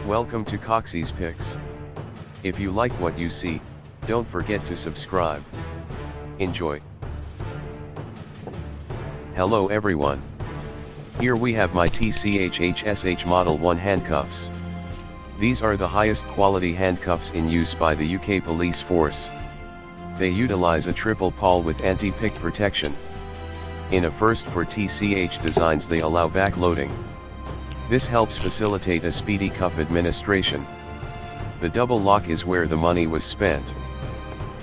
Welcome to Coxie's Picks. If you like what you see, don't forget to subscribe. Enjoy. Hello everyone. Here we have my TCH HSH Model 1 handcuffs. These are the highest quality handcuffs in use by the UK police force. They utilize a triple pawl with anti-pick protection. In a first for TCH designs, they allow backloading. This helps facilitate a speedy cuff administration. The double lock is where the money was spent.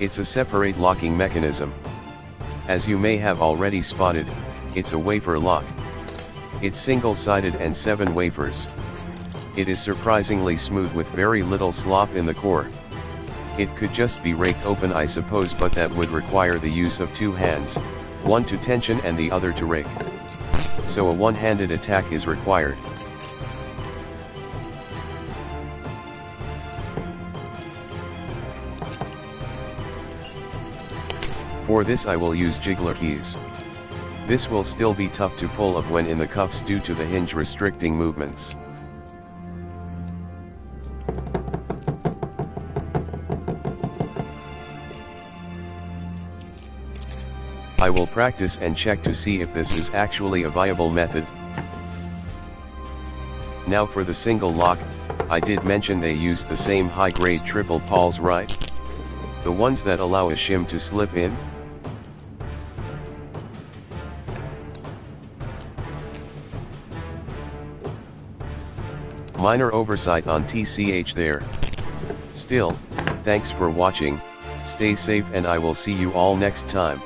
It's a separate locking mechanism. As you may have already spotted, it's a wafer lock. It's single-sided and 7 wafers. It is surprisingly smooth with very little slop in the core. It could just be raked open, I suppose, but that would require the use of 2 hands, one to tension and the other to rake. So a one-handed attack is required. For this I will use jiggler keys. This will still be tough to pull up when in the cuffs due to the hinge restricting movements. I will practice and check to see if this is actually a viable method. Now for the single lock, I did mention they used the same high-grade triple pawls, right? The ones that allow a shim to slip in? Minor oversight on TCH there. Still, thanks for watching, stay safe and I will see you all next time.